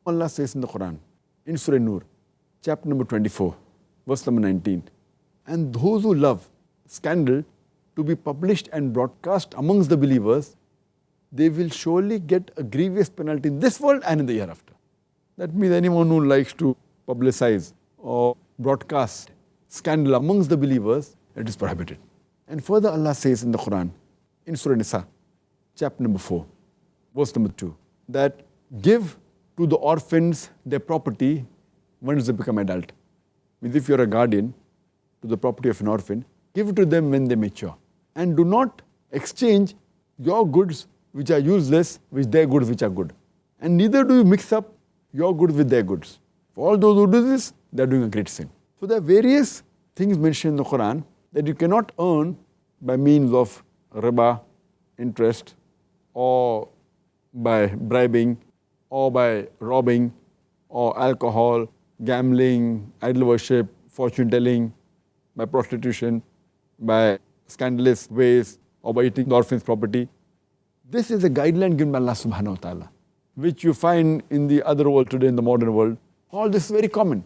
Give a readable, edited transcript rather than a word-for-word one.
Allah says in the Quran, in Surah Nur, chapter number 24, verse number 19, and those who love scandal to be published and broadcast amongst the believers, they will surely get a grievous penalty in this world and in the hereafter. That means anyone who likes to publicize or broadcast scandal amongst the believers, it is prohibited. And further Allah says in the Quran, in Surah Nisa, chapter number 4, verse number 2, that give to the orphans their property once they become adult. Means if you're a guardian to the property of an orphan, give it to them when they mature. And do not exchange your goods which are useless with their goods which are good. And neither do you mix up your goods with their goods. For all those who do this, they are doing a great sin. So there are various things mentioned in the Quran that you cannot earn by means of riba, interest, or by bribing, or by robbing, or alcohol, gambling, idol worship, fortune telling, by prostitution, by scandalous ways, or by eating the orphan's property. This is a guideline given by Allah subhanahu wa ta'ala, which you find in the other world today, in the modern world. All this is very common.